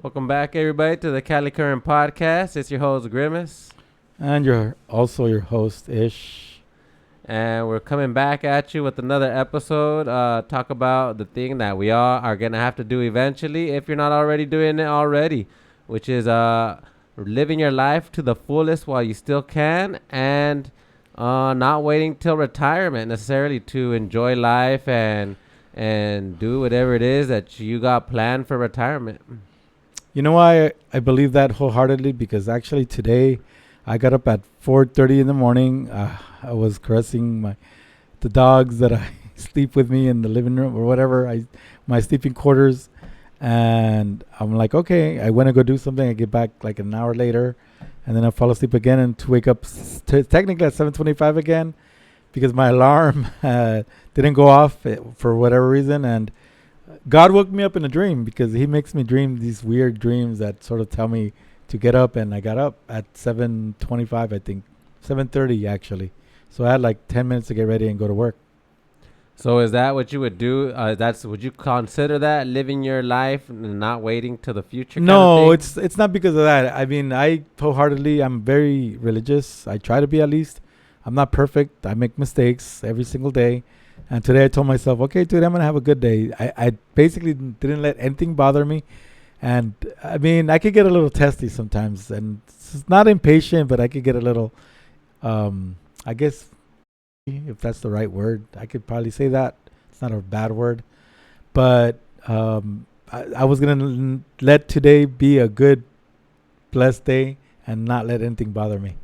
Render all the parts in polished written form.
Welcome back, everybody, to the Cali Current Podcast. It's your host, Grimace. And you're also your host, Ish. And we're coming back at you with another episode. Talk about the thing that we all are going to have to do eventually if you're not already doing it already, which is living your life to the fullest while you still can and not waiting till retirement necessarily to enjoy life and do whatever it is that you got planned for retirement. You know why I believe that wholeheartedly? Because actually today I got up at 4:30 in the morning. I was caressing the dogs that I sleep with me in the living room or whatever, my sleeping quarters. And I'm like, okay, I want to go do something. I get back like an hour later, and then I fall asleep again and to wake up technically at 7:25 again because my alarm didn't go off for whatever reason. And God woke me up in a dream because he makes me dream these weird dreams that sort of tell me to get up. And I got up at 7:25, I think, 7:30 actually. So I had like 10 minutes to get ready and go to work. So is that what you would do? Would you consider that living your life and not waiting till the future? No, it's not because of that. I mean, I wholeheartedly, I'm very religious. I try to be at least. I'm not perfect. I make mistakes every single day. And today I told myself, okay, dude, I'm going to have a good day. I basically didn't let anything bother me. And I mean, I could get a little testy sometimes. And it's not impatient, but I could get a little, I guess, if that's the right word. I could probably say that. It's not a bad word. But I was going to let today be a good, blessed day and not let anything bother me.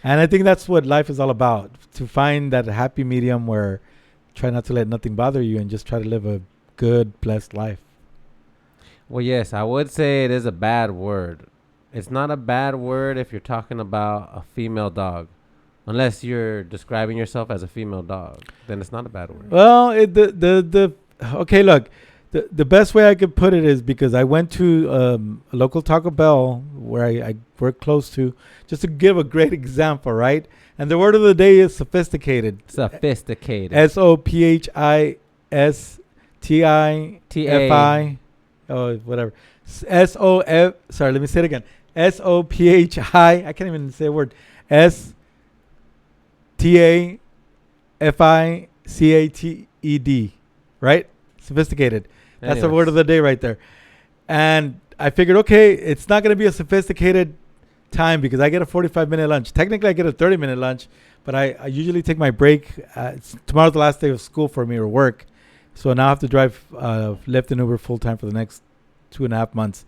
And I think that's what life is all about, to find that happy medium where try not to let nothing bother you and just try to live a good, blessed life. Well, yes, I would say it is a bad word. It's not a bad word if you're talking about a female dog. Unless you're describing yourself as a female dog, then it's not a bad word. Well, okay, look, the best way I could put it is because I went to a local Taco Bell where I work close to, just to give a great example, right? And the word of the day is sophisticated. Sophisticated. SOPHISTIFI. Oh, whatever. SOF. Sorry, let me say it again. SOPHI. I can't even say a word. STAFICATED. Right? Sophisticated. That's the word of the day right there. And I figured, okay, it's not going to be a sophisticated time because I get a 45-minute lunch. Technically, I get a 30-minute lunch, but I usually take my break. Tomorrow's the last day of school for me or work. So now I have to drive Lyft and Uber full-time for the next 2.5 months.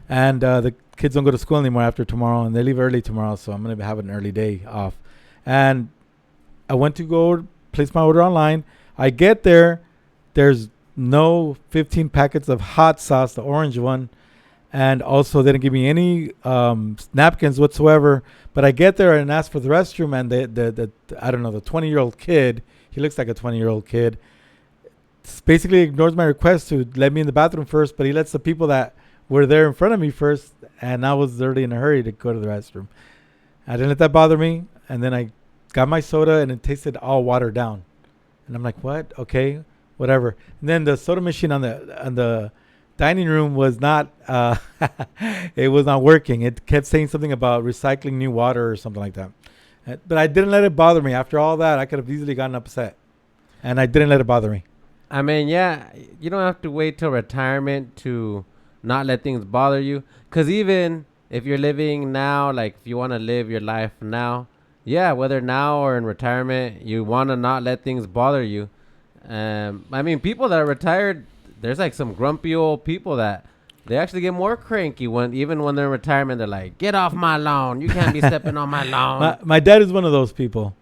And the kids don't go to school anymore after tomorrow, and they leave early tomorrow, so I'm going to have an early day off. And I went to go place my order online. I get there. There's no 15 packets of hot sauce, the orange one. And also, they didn't give me any napkins whatsoever. But I get there and ask for the restroom, and the I don't know, the 20-year-old kid, he looks like a 20-year-old kid, basically ignores my request to let me in the bathroom first, but he lets the people that were there in front of me first, and I was already in a hurry to go to the restroom. I didn't let that bother me, and then I got my soda, and it tasted all watered down. And I'm like, what? Okay, whatever. And then the soda machine on the dining room was not it was not working. It kept saying something about recycling new water or something like that. But I didn't let it bother me. After all that, I could have easily gotten upset, and I didn't let it bother me. I mean, yeah, you don't have to wait till retirement to not let things bother you. Because even if you're living now, like if you want to live your life now, yeah, whether now or in retirement, you want to not let things bother you. I mean, people that are retired, there's like some grumpy old people that they actually get more cranky even when they're in retirement. They're like, get off my lawn. You can't be stepping on my lawn. My dad is one of those people.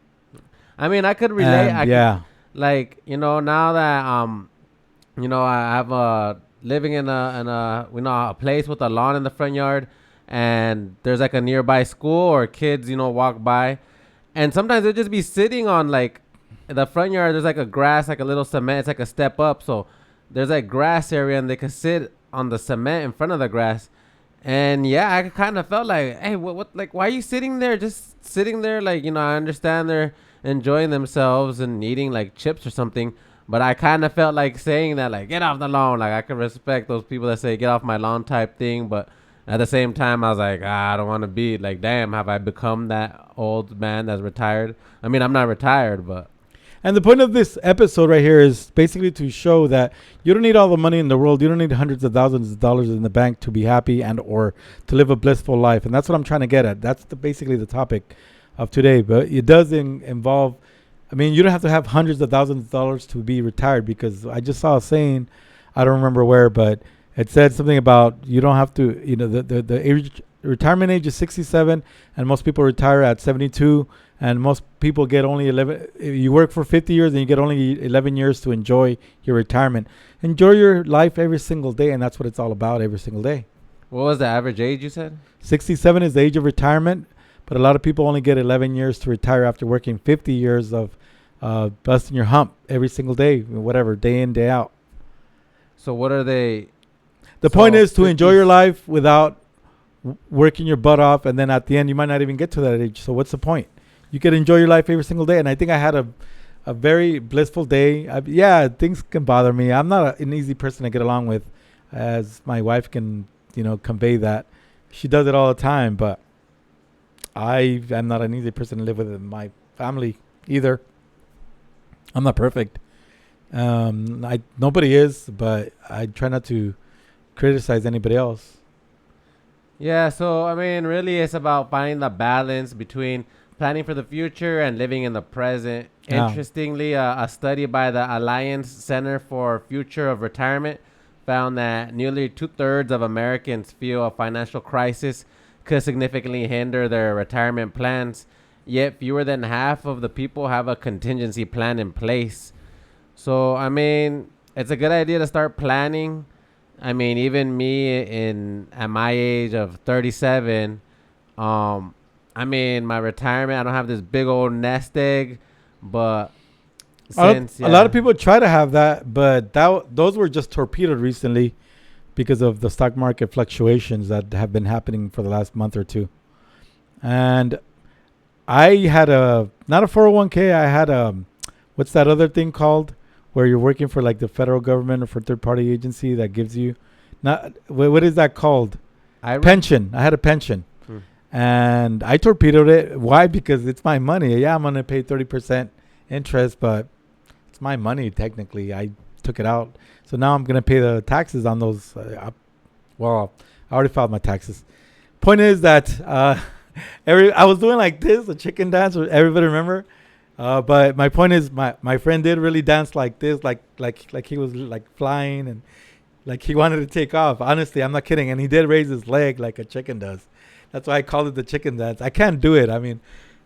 I mean, I could relate. Yeah. Like, now that, I have living in a place with a lawn in the front yard, and there's like a nearby school or kids, walk by, and sometimes they'll just be sitting on like the front yard. There's like a grass, like a little cement. It's like a step up. So there's like grass area, and they can sit on the cement in front of the grass. And yeah, I kind of felt like, hey, what, like, why are you sitting there? Just sitting there, like, I understand they're enjoying themselves and eating like chips or something, But I kind of felt like saying that, like, get off the lawn. Like, I can respect those people that say, get off my lawn type thing. But at the same time, I was like, I don't want to be like, damn, have I become that old man that's retired? I mean, I'm not retired, but. And the point of this episode right here is basically to show that you don't need all the money in the world. You don't need hundreds of thousands of dollars in the bank to be happy and or to live a blissful life. And that's what I'm trying to get at. That's basically the topic of today. But it does involve, I mean, you don't have to have hundreds of thousands of dollars to be retired, because I just saw a saying, I don't remember where, but it said something about you don't have to, the age, retirement age is 67, and most people retire at 72, and most people get only 11. You work for 50 years and you get only 11 years to enjoy your retirement. Enjoy your life every single day, and that's what it's all about every single day. What was the average age you said? 67 is the age of retirement, but a lot of people only get 11 years to retire after working 50 years of busting your hump every single day, whatever, day in, day out. So what are they? The point is to enjoy your life without working your butt off, and then at the end you might not even get to that age. So what's the point? You can enjoy your life every single day, and I think I had a very blissful day. Things can bother me. I'm not an easy person to get along with, as my wife can, convey that. She does it all the time, but I am not an easy person to live with in my family either. I'm not perfect. Nobody is, but I try not to criticize anybody else. Yeah, so I mean, really, it's about finding the balance between planning for the future and living in the present. Yeah. Interestingly, a study by the Alliance Center for Future of Retirement found that nearly 2/3 of Americans feel a financial crisis could significantly hinder their retirement plans. Yet fewer than half of the people have a contingency plan in place. So, I mean, it's a good idea to start planning. I mean, even me at my age of 37, I mean, my retirement, I don't have this big old nest egg, but a lot of people try to have that, but those were just torpedoed recently because of the stock market fluctuations that have been happening for the last month or two. And I had not a 401k, I had what's that other thing called, where you're working for like the federal government or for third party agency that gives you, what is that called? Pension. I had a pension. And I torpedoed it. Why? Because it's my money. Yeah, I'm going to pay 30% interest, but it's my money technically. I took it out. So now I'm going to pay the taxes on those. I already filed my taxes. Point is that I was doing like this, a chicken dance. Everybody remember? But my point is, my friend did really dance like this, like he was like flying and like he wanted to take off. Honestly, I'm not kidding. And he did raise his leg like a chicken does. That's why I called it the chicken dance. I can't do it. I mean,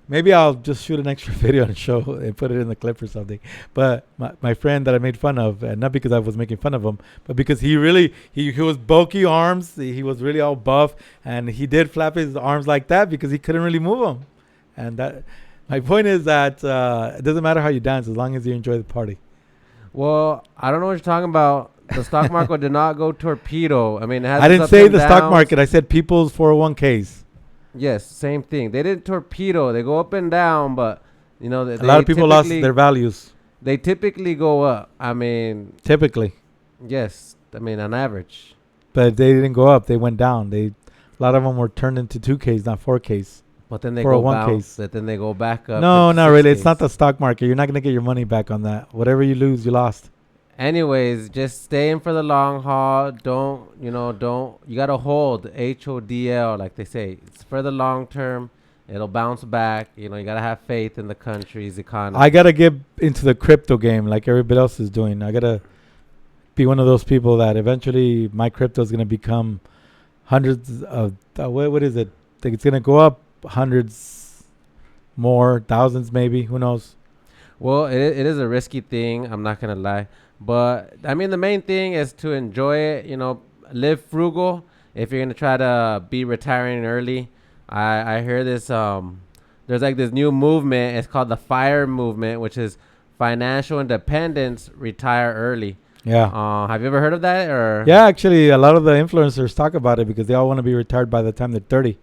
maybe I'll just shoot an extra video and show and put it in the clip or something. But my friend that I made fun of, and not because I was making fun of him, but because he was bulky arms. He was really all buff, and he did flap his arms like that because he couldn't really move them. And that, my point is that it doesn't matter how you dance as long as you enjoy the party. Well, I don't know what you're talking about. The stock market did not go torpedo. I mean, it has I didn't say the stock market. I said people's 401ks. Yes, same thing. They didn't torpedo. They go up and down, but a lot of people lost their values. They typically go up. I mean, typically. Yes, I mean on average. But they didn't go up. They went down. A lot of them were turned into 2Ks, not 4Ks. But then they go bounce. But then they go back up. No, not really. It's not the stock market. You're not going to get your money back on that. Whatever you lose, you lost. Anyways, just stay in for the long haul. Don't, you got to hold HODL, like they say. It's for the long term. It'll bounce back. You got to have faith in the country's economy. I got to get into the crypto game like everybody else is doing. I got to be one of those people that eventually my crypto is going to become hundreds of, what is it? I think it's going to go up hundreds more, thousands maybe. Who knows? Well, it is a risky thing. I'm not going to lie. But, I mean, the main thing is to enjoy it, live frugal. If you're going to try to be retiring early, I hear this, there's like this new movement. It's called the FIRE movement, which is financial independence, retire early. Yeah. Have you ever heard of that? Or yeah, actually, a lot of the influencers talk about it because they all want to be retired by the time they're 30.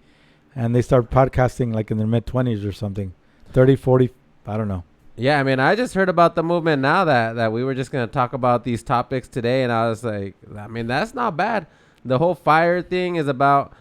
And they start podcasting like in their mid-20s or something. 30, 40, I don't know. Yeah, I mean, I just heard about the movement now that we were just gonna talk about these topics today, and I was like, I mean, that's not bad. The whole fire thing is about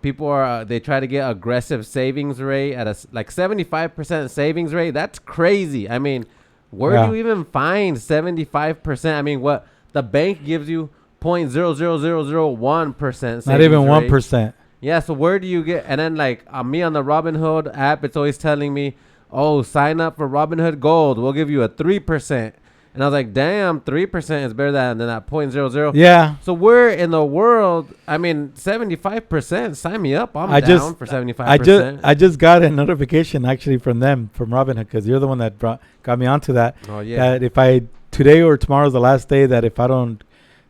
people are they try to get aggressive savings rate at like 75% savings rate. That's crazy. I mean, where do Yeah. you even find 75%? I mean, what the bank gives you 0.00001% Not even savings rate. 1%. Yeah, so where do you get? And then like me on the Robinhood app, it's always telling me, "Oh, sign up for Robinhood Gold. We'll give you a 3%." And I was like, "Damn, 3% is better than that 0.00." Yeah. So where in the world? I mean, 75%. Sign me up. I'm I down just for 75%. I just got a notification actually from them from Robinhood because you're the one that got me onto that. Oh yeah. That if I today or tomorrow's the last day that if I don't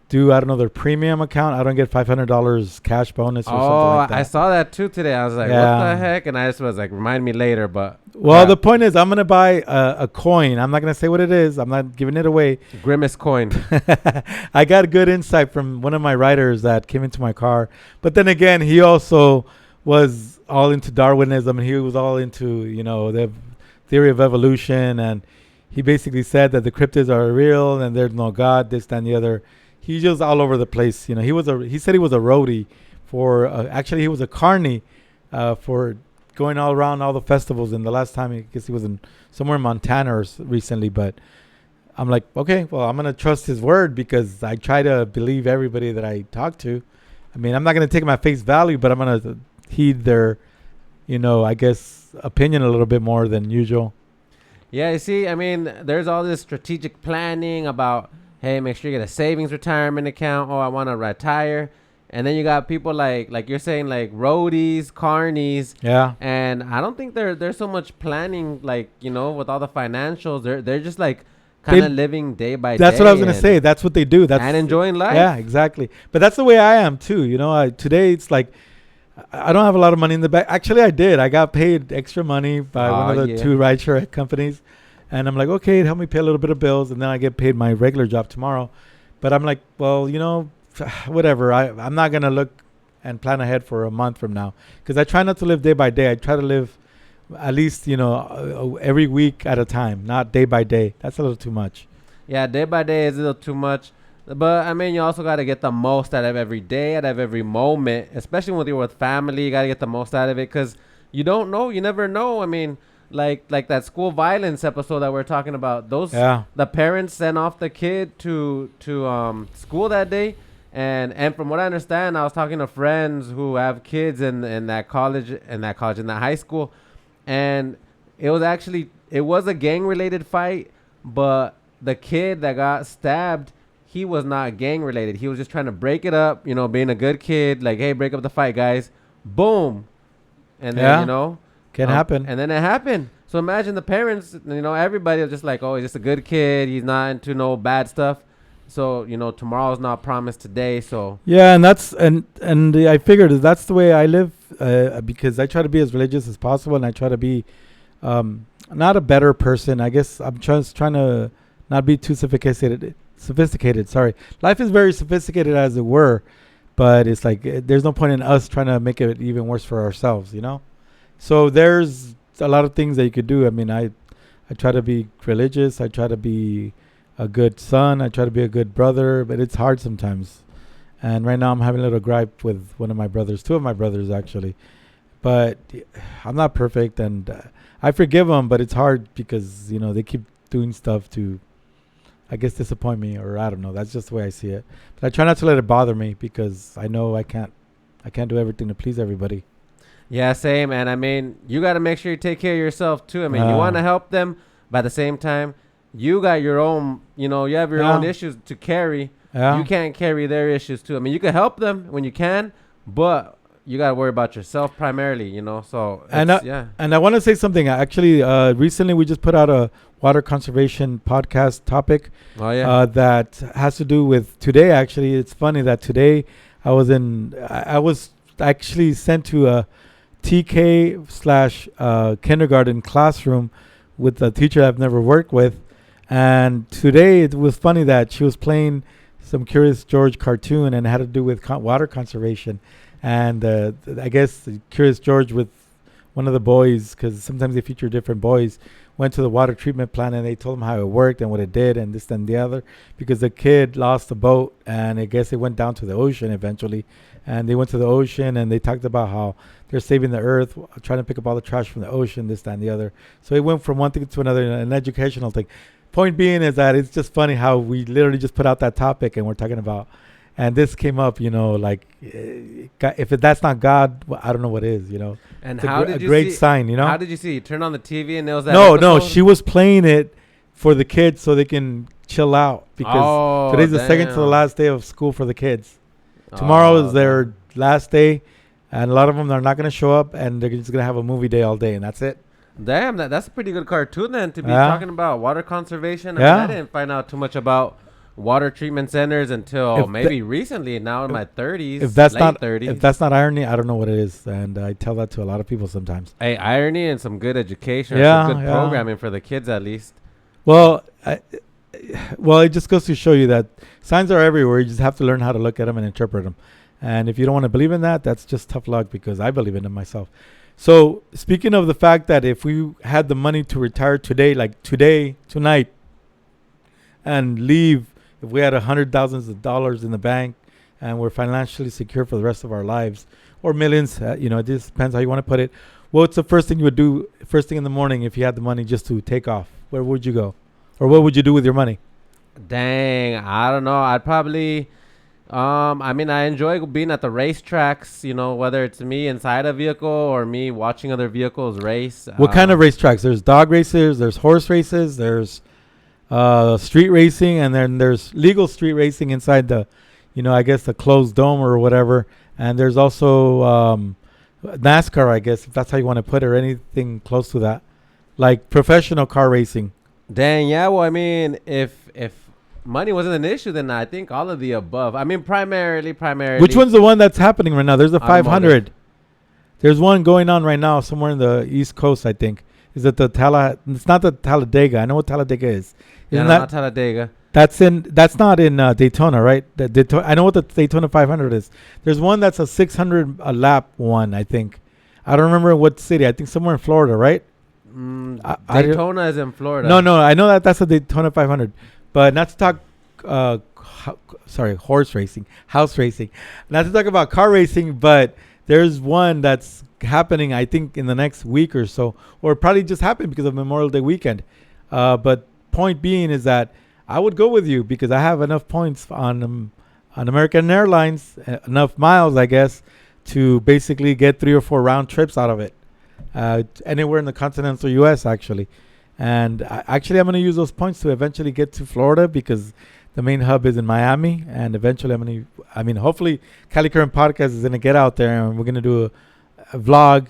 do I don't know their premium account I don't get $500 cash bonus or something like that. I saw that too today. I was like, Yeah. "What the heck?" And I just was like, "Remind me later." But Well, the point is I'm gonna buy a coin. I'm not gonna say what it is. I'm not giving it away. Grimace coin. I got good insight from one of my writers that came into my car. But then again, he also was all into Darwinism and he was all into, the theory of evolution. And he basically said that the cryptids are real and there's no God, this, that, and the other. He's just all over the place. He said he was a roadie for, actually he was a carny for going all around all the festivals. And the last time, I guess he was in somewhere in Montana recently, but I'm like, okay, well, I'm going to trust his word because I try to believe everybody that I talk to. I mean, I'm not going to take them at face value, but I'm going to heed their, I guess, opinion a little bit more than usual. Yeah, you see, I mean, there's all this strategic planning about, hey, make sure you get a savings retirement account. Oh, I want to retire. And then you got people like you're saying, like roadies, carnies. Yeah. And I don't think there's so much planning, like, with all the financials. They're just like kind of living day by day. That's what I was going to say. That's what they do. And enjoying life. Yeah, exactly. But that's the way I am too. Today it's like, I don't have a lot of money in the bank. Actually, I did. I got paid extra money by one of the two rideshare companies. And I'm like, okay, help me pay a little bit of bills. And then I get paid my regular job tomorrow. But I'm like, well, whatever. I'm not going to look and plan ahead for a month from now. Because I try not to live day by day. I try to live at least, every week at a time, not day by day. That's a little too much. Yeah, day by day is a little too much. But, I mean, you also got to get the most out of every day, out of every moment. Especially when you're with family, you got to get the most out of it. Because you don't know. You never know. I mean, like that school violence episode that we're talking about. The parents sent off the kid to school that day. And from what I understand, I was talking to friends who have kids in that high school. And it was a gang-related fight. But the kid that got stabbed, he was not gang related. He was just trying to break it up, being a good kid. Like, hey, break up the fight, guys. Boom. And then, can happen. And then it happened. So imagine the parents, everybody was just like, oh, he's just a good kid. He's not into no bad stuff. So, tomorrow's not promised today. So yeah, and I figured that's the way I live because I try to be as religious as possible. And I try to be not a better person. I guess I'm just trying to not be too sophisticated. Sorry. Life is very sophisticated as it were, but it's like there's no point in us trying to make it even worse for ourselves, So there's a lot of things that you could do. I mean, I try to be religious. I try to be a good son. I try to be a good brother, but it's hard sometimes. And right now I'm having a little gripe with one of my brothers, two of my brothers actually. But I'm not perfect and I forgive them, but it's hard because, they keep doing stuff to, I guess, disappoint me, or I don't know. That's just the way I see it. But I try not to let it bother me because I know I can't do everything to please everybody. yeah, same. And I mean, you got to make sure you take care of yourself too. I mean, you want to help them, but at the same time, you got your own, you have your own issues to carry. You can't carry their issues too. I mean, you can help them when you can, but you got to worry about yourself primarily, So and I want to say something. Actually, recently we just put out a water conservation podcast topic. Oh yeah. That has to do with today. Actually, it's funny that today I was actually sent to a TK / kindergarten classroom with a teacher I've never worked with. And today it was funny that she was playing some Curious George cartoon and it had to do with water conservation. And I guess Curious George with one of the boys, because sometimes they feature different boys, went to the water treatment plant and they told them how it worked and what it did and this and the other, because the kid lost the boat and I guess it went down to the ocean eventually. And they went to the ocean and they talked about how they're saving the earth, trying to pick up all the trash from the ocean, this, that, and the other. So it went from one thing to another, an educational thing. Point being is that it's just funny how we literally just put out that topic and we're talking about, and this came up, like if that's not God, I don't know what is, And it's how did a you great see, sign, How did you see? You turned on the TV and there was that No, episode? she was playing it for the kids so they can chill out because today's the second to the last day of school for the kids. Tomorrow is their last day, and a lot of them are not going to show up, and they're just going to have a movie day all day, and that's it. Damn, that's a pretty good cartoon then to be talking about water conservation. I didn't find out too much about water treatment centers until maybe recently. Now in my 30s, if that's late not 30s. If that's not irony, I don't know what it is, and I tell that to a lot of people sometimes. Hey, irony and some good education, some good programming for the kids at least. Well, it just goes to show you that signs are everywhere. You just have to learn how to look at them and interpret them. And if you don't want to believe in that, that's just tough luck because I believe in them myself. So speaking of the fact that if we had the money to retire today, like tonight, and leave, if we had $100,000 in the bank and we're financially secure for the rest of our lives, or millions, it just depends how you want to put it. What's the first thing you would do first thing in the morning if you had the money just to take off? Where would you go? Or what would you do with your money? Dang, I don't know. I'd probably... I enjoy being at the racetracks, whether it's me inside a vehicle or me watching other vehicles race. What kind of racetracks? There's dog races, there's horse races, there's street racing, and then there's legal street racing inside the, I guess the closed dome or whatever. And there's also NASCAR, I guess, if that's how you want to put it, or anything close to that. Like professional car racing. Dang, yeah. Well, if money wasn't an issue, then I think all of the above. Primarily. Which one's the one that's happening right now? There's a 500. There's one going on right now somewhere in the East Coast, I think. Is it it's not the Talladega. I know what Talladega is. Not Talladega. That's not in Daytona, right? I know what the Daytona 500 is. There's one that's a 600 lap one, I think. I don't remember what city. I think somewhere in Florida, right? Daytona is in Florida. No, I know that's a Daytona 500. But not to talk, horse racing, house racing. Not to talk about car racing, but there's one that's happening, I think, in the next week or so. Or probably just happened because of Memorial Day weekend. But point being is that I would go with you because I have enough points on American Airlines, enough miles, I guess, to basically get 3 or 4 round trips out of it. Anywhere in the continental U.S., actually. And I'm going to use those points to eventually get to Florida because the main hub is in Miami. And eventually hopefully Cali Current Podcast is going to get out there and we're going to do a vlog.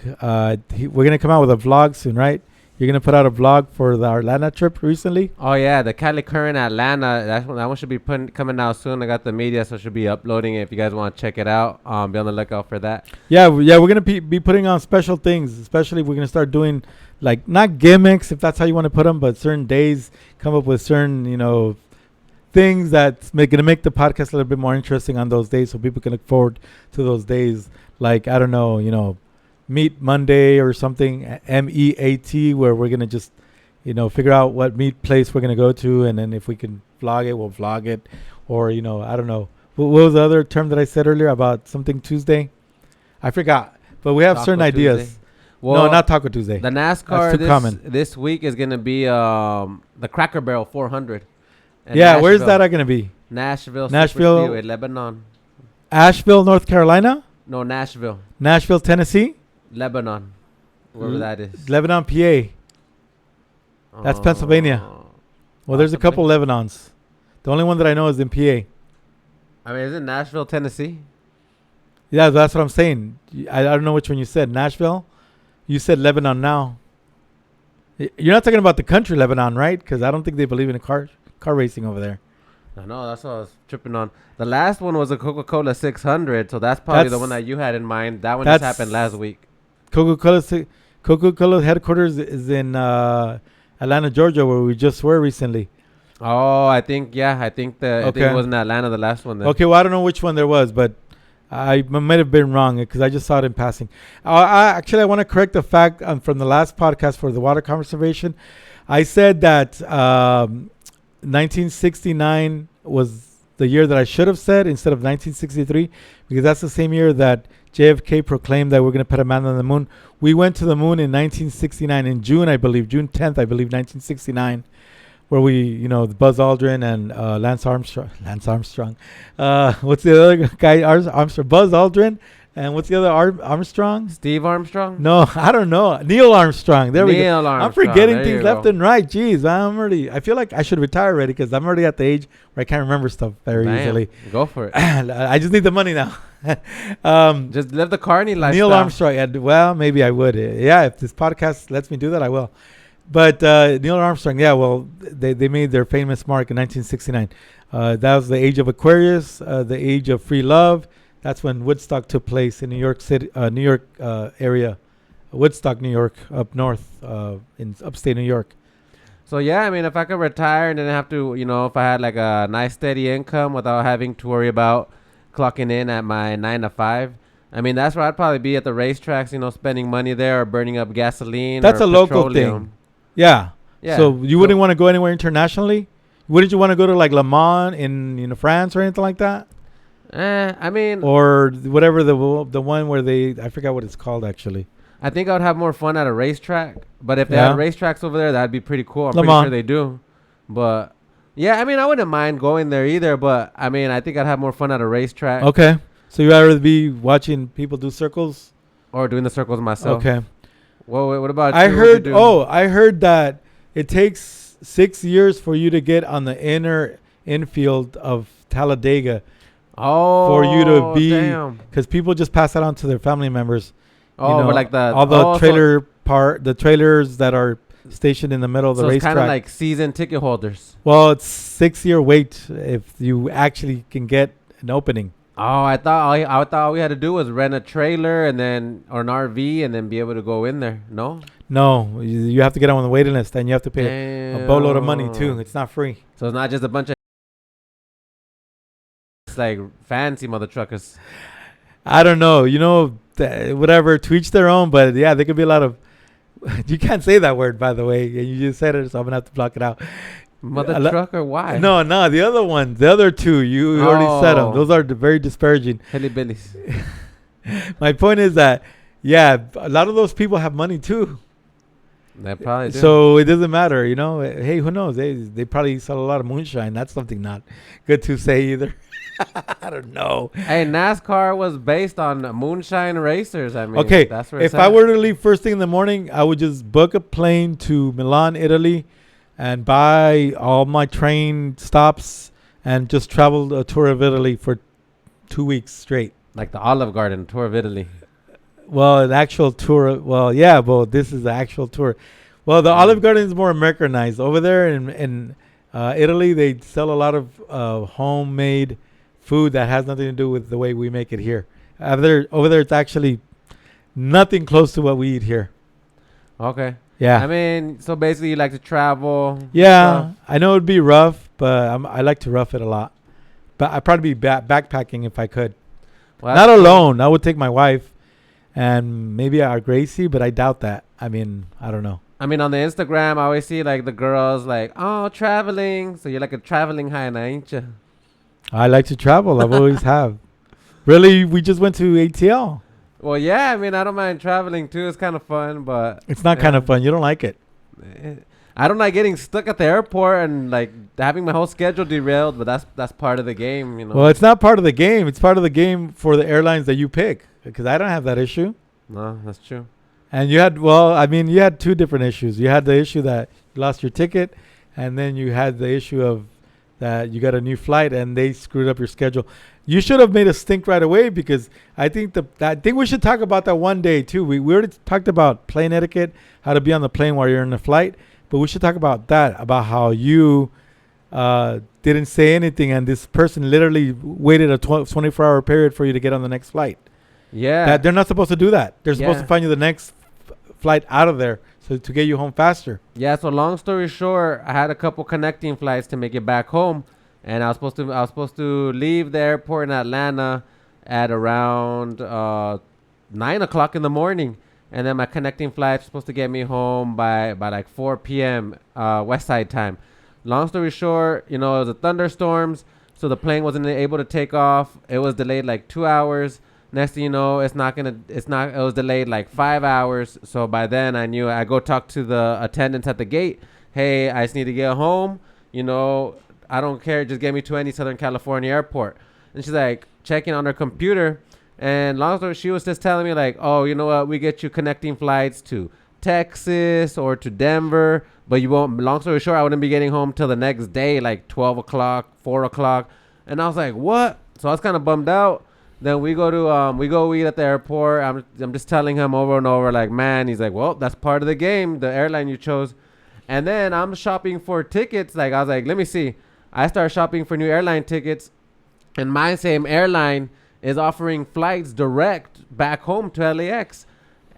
We're going to come out with a vlog soon, right? You're going to put out a vlog for the Atlanta trip recently? Oh, yeah. The Cali Current Atlanta. That one should be coming out soon. I got the media, so I should be uploading it if you guys want to check it out. Be on the lookout for that. Yeah, we're going to be putting on special things. Especially we're going to start doing, like, not gimmicks, if that's how you want to put them, but certain days, come up with certain, things that's going to make the podcast a little bit more interesting on those days so people can look forward to those days. Like, I don't know, Meat Monday or something, MEAT, where we're going to just, figure out what meat place we're going to go to. And then if we can vlog it, we'll vlog it. Or, I don't know. What was the other term that I said earlier about something Tuesday? I forgot. But we have certain ideas. Well, no, not Taco Tuesday. The NASCAR this week is going to be the Cracker Barrel 400. Yeah, where's that going to be? Nashville, Speedway, Lebanon. Asheville, North Carolina? No, Nashville. Nashville, Tennessee? Lebanon, wherever that is. Lebanon, PA. That's Pennsylvania. Well, there's a couple Lebanons. The only one that I know is in PA. Is it Nashville, Tennessee? Yeah, that's what I'm saying. I don't know which one you said. Nashville? You said Lebanon now. You're not talking about the country Lebanon, right? Because I don't think they believe in car racing over there. I know, that's what I was tripping on. The last one was a Coca-Cola 600, so that's probably the one that you had in mind. That one just happened last week. Coca-Cola headquarters is in Atlanta, Georgia, where we just were recently. Oh, I think it was in Atlanta, the last one. Then. Okay, well, I don't know which one there was, but I might have been wrong because I just saw it in passing. I want to correct the fact from the last podcast for the water conservation. I said that 1969 was the year that I should have said instead of 1963, because that's the same year that JFK proclaimed that we're going to put a man on the moon. We went to the moon in 1969 in June, I believe, June 10th, I believe, 1969, where we, Buzz Aldrin and Lance Armstrong. Lance Armstrong. What's the other guy? Armstrong. Buzz Aldrin. And what's the other Armstrong? Steve Armstrong? No, I don't know. Neil Armstrong. There we go. Armstrong. I'm forgetting things left and right. Jeez, I feel like I should retire already because I'm already at the age where I can't remember stuff very easily. Go for it. I just need the money now. Just live the carny lifestyle. Neil Armstrong. Well, maybe I would. Yeah, if this podcast lets me do that, I will. But Neil Armstrong, yeah, well, they made their famous mark in 1969. That was the age of Aquarius, the age of free love. That's when Woodstock took place in New York City, New York area, Woodstock, New York, up north in upstate New York. So yeah, I mean, if I could retire and then have to, if I had like a nice steady income without having to worry about clocking in at my 9 to 5, I mean, that's where I'd probably be at the racetracks, spending money there or burning up gasoline. That's or a local thing. Yeah. So you wouldn't want to go anywhere internationally? Wouldn't you want to go to like Le Mans in France or anything like that? I mean, or whatever the one where I forgot what it's called actually. I think I would have more fun at a racetrack. But if they had racetracks over there, that'd be pretty cool. I'm pretty sure they do. But yeah, I mean, I wouldn't mind going there either. But I mean, I think I'd have more fun at a racetrack. Okay, so you'd rather be watching people do circles or doing the circles myself. Okay. Well, what about I you? I heard that it takes 6 years for you to get on the infield of Talladega. For you to be, because people just pass that on to their family members. But like all the the trailers that are stationed in the middle of the racetrack. So it's kind of like season ticket holders. Well, it's 6-year wait if you actually can get an opening. Oh, I thought all we had to do was rent a trailer or an RV and then be able to go in there. No, you have to get on the waiting list and you have to pay a boatload of money too. It's not free. So it's not just a bunch of like fancy mother truckers. I don't know, whatever, to each their own, but yeah, there could be a lot of you can't say that word, by the way, and you just said it, so I'm gonna have to block it out. Mother trucker? Why? No, the other ones, the other two, you already said them. Those are very disparaging. Hillybillies. My point is that a lot of those people have money too. They probably do. So it doesn't matter, hey, who knows, they probably sell a lot of moonshine. That's something not good to say either. I don't know. Hey, NASCAR was based on moonshine racers. I mean, okay, that's where if I were to leave first thing in the morning, I would just book a plane to Milan, Italy, and buy all my train stops and just travel a tour of Italy for 2 weeks straight. Like the Olive Garden tour of Italy. Well, an actual tour. Well, yeah, but this is the actual tour. Well, the Olive Garden is more Americanized. Over there in Italy, they sell a lot of homemade food that has nothing to do with the way we make it here. Over there, it's actually nothing close to what we eat here. Okay. Yeah. I mean, so basically you like to travel. Yeah. I know it'd be rough, but I like to rough it a lot. But I'd probably be backpacking if I could. Well, not alone. I would take my wife and maybe our Gracie, but I doubt that. I mean, I don't know. I mean, on the Instagram, I always see like the girls like, oh, traveling. So you're like a traveling hyena, ain't you? I like to travel. I've always have. Really, we just went to ATL. Well, yeah. I mean, I don't mind traveling too. It's kind of fun, but it's not kind of fun. You don't like it. I don't like getting stuck at the airport and like having my whole schedule derailed. But that's part of the game, Well, it's not part of the game. It's part of the game for the airlines that you pick. Because I don't have that issue. No, that's true. And you had two different issues. You had the issue that you lost your ticket, and then you had the issue of that you got a new flight and they screwed up your schedule. You should have made a stink right away, because I think we should talk about that one day too. We already talked about plane etiquette, how to be on the plane while you're in the flight, but we should talk about that, about how you didn't say anything and this person literally waited a 24-hour period for you to get on the next flight. Yeah. That they're not supposed to do that. They're supposed to find you the next flight out of there, so to get you home faster. Yeah, so long story short, I had a couple connecting flights to make it back home, and I was supposed to leave the airport in Atlanta at around 9 o'clock in the morning. and then my connecting flight was supposed to get me home by like 4 p.m. West Side time. Long story short, it was the thunderstorms, so the plane wasn't able to take off. It was delayed like 2 hours. Next thing you know, it was delayed like 5 hours. So by then I knew. I go talk to the attendants at the gate. Hey, I just need to get home. I don't care. Just get me to any Southern California airport. And she's like checking on her computer. And long story, she was just telling me like, oh, you know what? We get you connecting flights to Texas or to Denver. But you won't. Long story short, I wouldn't be getting home till the next day, like 12 o'clock, 4 o'clock. And I was like, what? So I was kind of bummed out. Then we go eat at the airport. I'm just telling him over and over, like, man. He's like, well, that's part of the game, the airline you chose. And then I'm shopping for tickets. Like, I was like, let me see. I start shopping for new airline tickets, and my same airline is offering flights direct back home to LAX.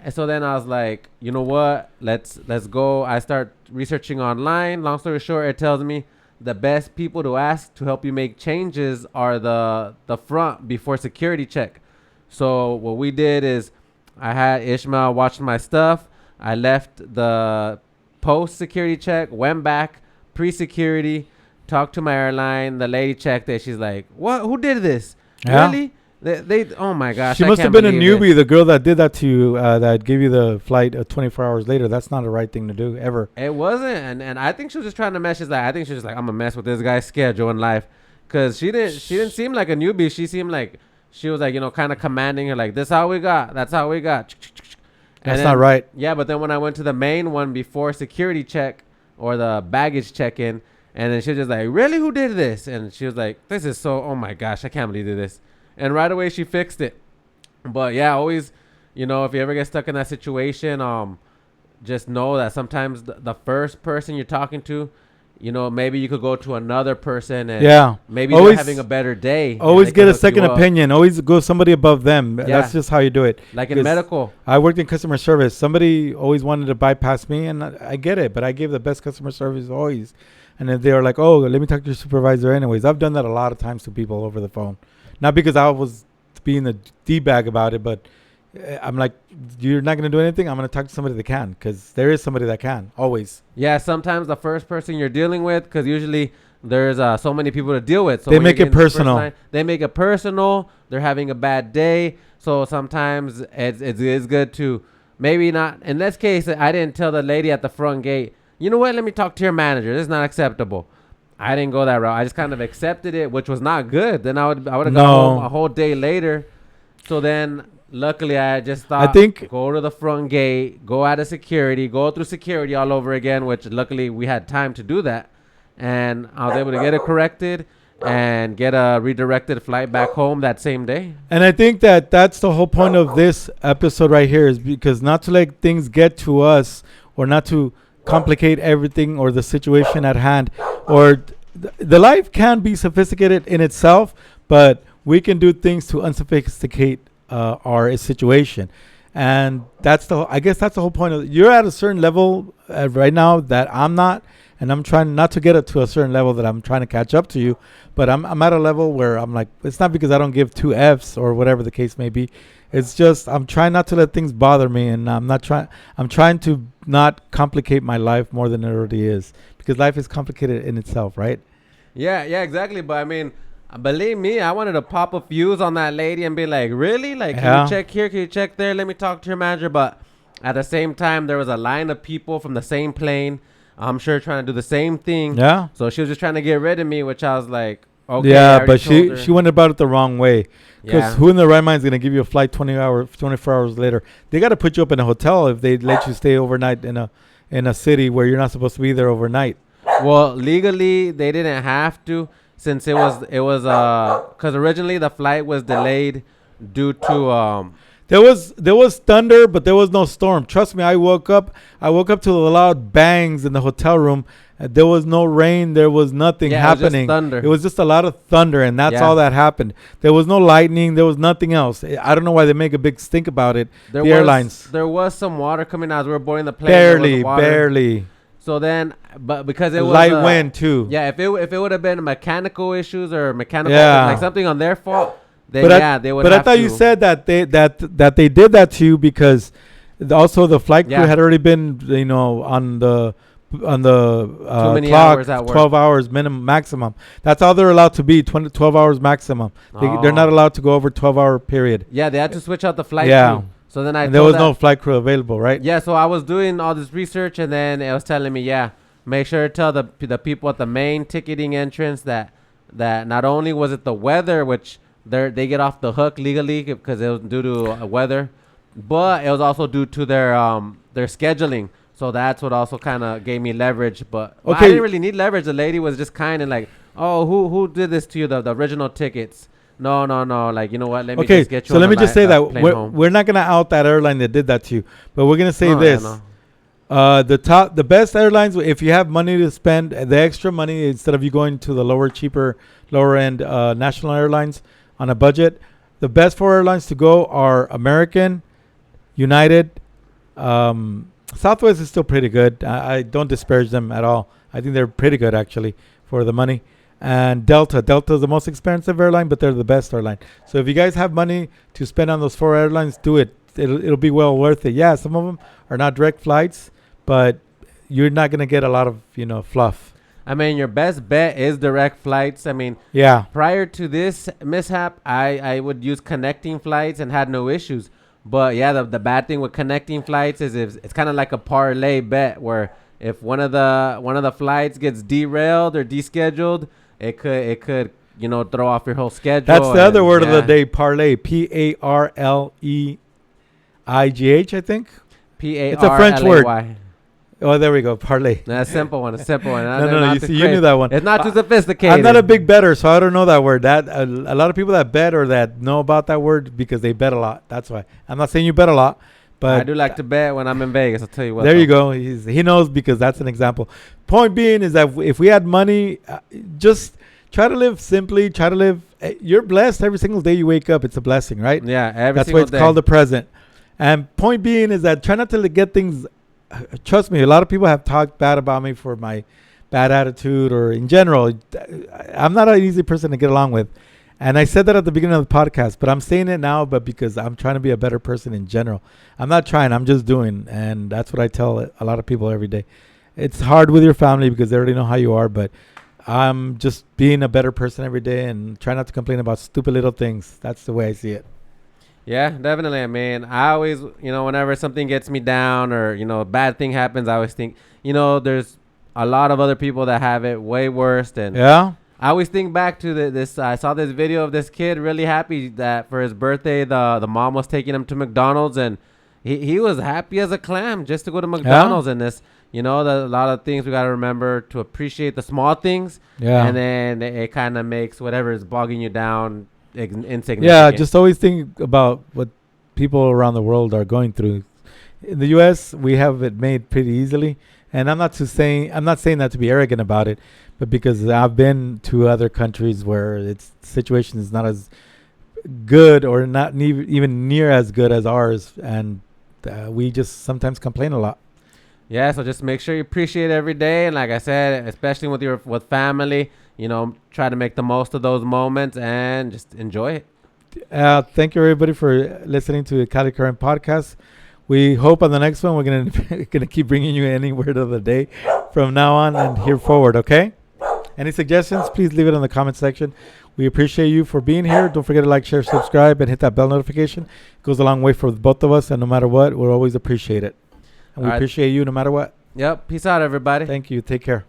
And so then I was like, you know what? Let's go. I start researching online. Long story short, it tells me the best people to ask to help you make changes are the front before security check. So what we did is I had Ishmael watch my stuff. I left the post security check, went back pre-security, talked to my airline. The lady checked it. She's like, what? Who did this? Yeah. Really? They oh my gosh. She must have been a newbie, the girl that did that to you, that gave you the flight 24 hours later. That's not the right thing to do ever. It wasn't, and I think she was just trying to mess. I think she was just like, I'm gonna mess with this guy's schedule in life, cause she didn't seem like a newbie. She seemed like she was like, kind of commanding her, like, this how we got, that's how we got. That's not right. Yeah, but then when I went to the main one before security check or the baggage check-in, and then she was just like, really, who did this? And she was like, this is so, oh my gosh, I can't believe they did this. And right away she fixed it. But yeah, always, if you ever get stuck in that situation, just know that sometimes the first person you're talking to, maybe you could go to another person and maybe they're having a better day. Always get a second opinion. Always go somebody above them. Yeah. That's just how you do it. Like in medical. I worked in customer service. Somebody always wanted to bypass me, and I get it, but I gave the best customer service always. And then they were like, oh, let me talk to your supervisor anyways. I've done that a lot of times to people over the phone. Not because I was being a D-bag about it, but I'm like, you're not going to do anything? I'm going to talk to somebody that can, because there is somebody that can, always. Yeah, sometimes the first person you're dealing with, because usually there's so many people to deal with. So they make it personal. They make it personal. They're having a bad day. So sometimes it's good to maybe not. In this case, I didn't tell the lady at the front gate, you know what, let me talk to your manager. This is not acceptable. I didn't go that route. I just kind of accepted it, which was not good. Then I would have gone home a whole day later. So then, luckily, I just thought, go to the front gate, go out of security, go through security all over again, which luckily we had time to do that. And I was able to get it corrected and get a redirected flight back home that same day. And I think that's the whole point of this episode right here, is because not to let things get to us, or not to complicate everything or the situation at hand, or the life can be sophisticated in itself, but we can do things to unsophisticate our situation. And I guess that's the whole point of you're at a certain level right now that I'm not, and I'm trying not to get it to a certain level that I'm trying to catch up to you, but I'm at a level where I'm like, it's not because I don't give two F's or whatever the case may be. It's just I'm trying not to let things bother me, and I'm trying to not complicate my life more than it already is, because life is complicated in itself, right? Yeah, exactly. But I mean, believe me, I wanted to pop a fuse on that lady and be like, really? Like, can you check here? Can you check there? Let me talk to your manager. But at the same time, there was a line of people from the same plane, I'm sure, trying to do the same thing. Yeah. So she was just trying to get rid of me, which I was like, okay. Yeah, but she went about it the wrong way. Because who in their right mind is going to give you a flight 24 hours later? They got to put you up in a hotel if they let you stay overnight in a city where you're not supposed to be there overnight. Well, legally, they didn't have to, since it was because originally the flight was delayed due to there was thunder, but there was no storm. Trust me, I woke up to the loud bangs in the hotel room. There was no rain. There was nothing happening. It was just a lot of thunder, and that's all that happened. There was no lightning. There was nothing else. I don't know why they make a big stink about it. Airlines. There was some water coming out as we were boarding the plane. Barely. So then, but because it was light wind too. Yeah, if it would have been mechanical issues or like something on their fault, then they would. But I thought you said that they did that to you because Also, the flight crew Yeah. had already been, on the Too many clock, hours at work. 12 hours minimum, maximum. That's all they're allowed to be, 12 hours maximum. They're not Oh. allowed to go over 12-hour period. Yeah, they had to switch out the flight Yeah. crew. So then I And there told was no flight crew available, right? Yeah, so I was doing all this research, and then it was telling me, yeah, make sure to tell the people at the main ticketing entrance that not only was it the weather, which they get off the hook legally because it was due to weather, but it was also due to their scheduling. So that's what also kind of gave me leverage. But I Okay. didn't really need leverage. The lady was just kind of like, oh, who did this to you? The original tickets. No. Like, you know what? Let me Okay, just get you. so on let the me just say that plane home. we're not going to out that airline that did that to you, but we're going to say Oh, yeah, this. no. The best airlines, if you have money to spend, the extra money, instead of you going to the lower end national airlines on a budget, the best 4 airlines to go are American, United, Southwest is still pretty good. I don't disparage them at all. I think they're pretty good actually for the money. And Delta is the most expensive airline, but they're the best airline. So if you guys have money to spend on those 4 airlines, do it. It'll be well worth it. Yeah, some of them are not direct flights, but you're not going to get a lot of, fluff. I mean, your best bet is direct flights. I mean, Yeah. prior to this mishap, I would use connecting flights and had no issues. But yeah, the bad thing with connecting flights is it's kind of like a parlay bet where if one of the flights gets derailed or descheduled, it could throw off your whole schedule. That's the other word of the yeah. day, parlay. Parleigh, I think. P-A-R-L-A-Y. It's a French word. Oh, there we go. Parlay. That's a simple one. No, you knew that one. It's not too sophisticated. I'm not a big bettor, so I don't know that word. That a lot of people that bet or that know about that word because they bet a lot. That's why. I'm not saying you bet a lot, but I do like to bet when I'm in Vegas. I'll tell you what. there you go. He knows because that's an example. Point being is that if we had money, just try to live simply. Try to live. You're blessed every single day you wake up. It's a blessing, right? Yeah, That's why it's called the present. And point being is that try not to get things. Trust me, a lot of people have talked bad about me for my bad attitude or in general. I'm not an easy person to get along with. And I said that at the beginning of the podcast, but I'm saying it now, but because I'm trying to be a better person in general. I'm not trying, I'm just doing. And that's what I tell a lot of people every day. It's hard with your family because they already know how you are, but I'm just being a better person every day and try not to complain about stupid little things. That's the way I see it. Yeah, definitely. I mean, I always, whenever something gets me down or, a bad thing happens, I always think, there's a lot of other people that have it way worse. And Yeah. I always think back to this. I saw this video of this kid really happy that for his birthday, the mom was taking him to McDonald's, and he was happy as a clam just to go to McDonald's. And this, a lot of things we got to remember to appreciate the small things. Yeah. And then it kind of makes whatever is bogging you down insignificant. Yeah, just always think about what people around the world are going through. In the U.S., we have it made pretty easily, and I'm not saying that to be arrogant about it, but because I've been to other countries where its situation is not as good or not even near as good as ours, and we just sometimes complain a lot. Yeah, so just make sure you appreciate every day, and like I said, especially with family, try to make the most of those moments and just enjoy it. Thank you everybody for listening to the Cali Current podcast. We hope on the next one we're gonna keep bringing you any word of the day from now on and here forward. Okay. Any suggestions? Please leave it in the comment section. We appreciate you for being here. Don't forget to like, share, subscribe, and hit that bell notification. It goes a long way for both of us, and no matter what, we'll always appreciate it. And we appreciate you no matter what. Yep. Peace out, everybody. Thank you. Take care.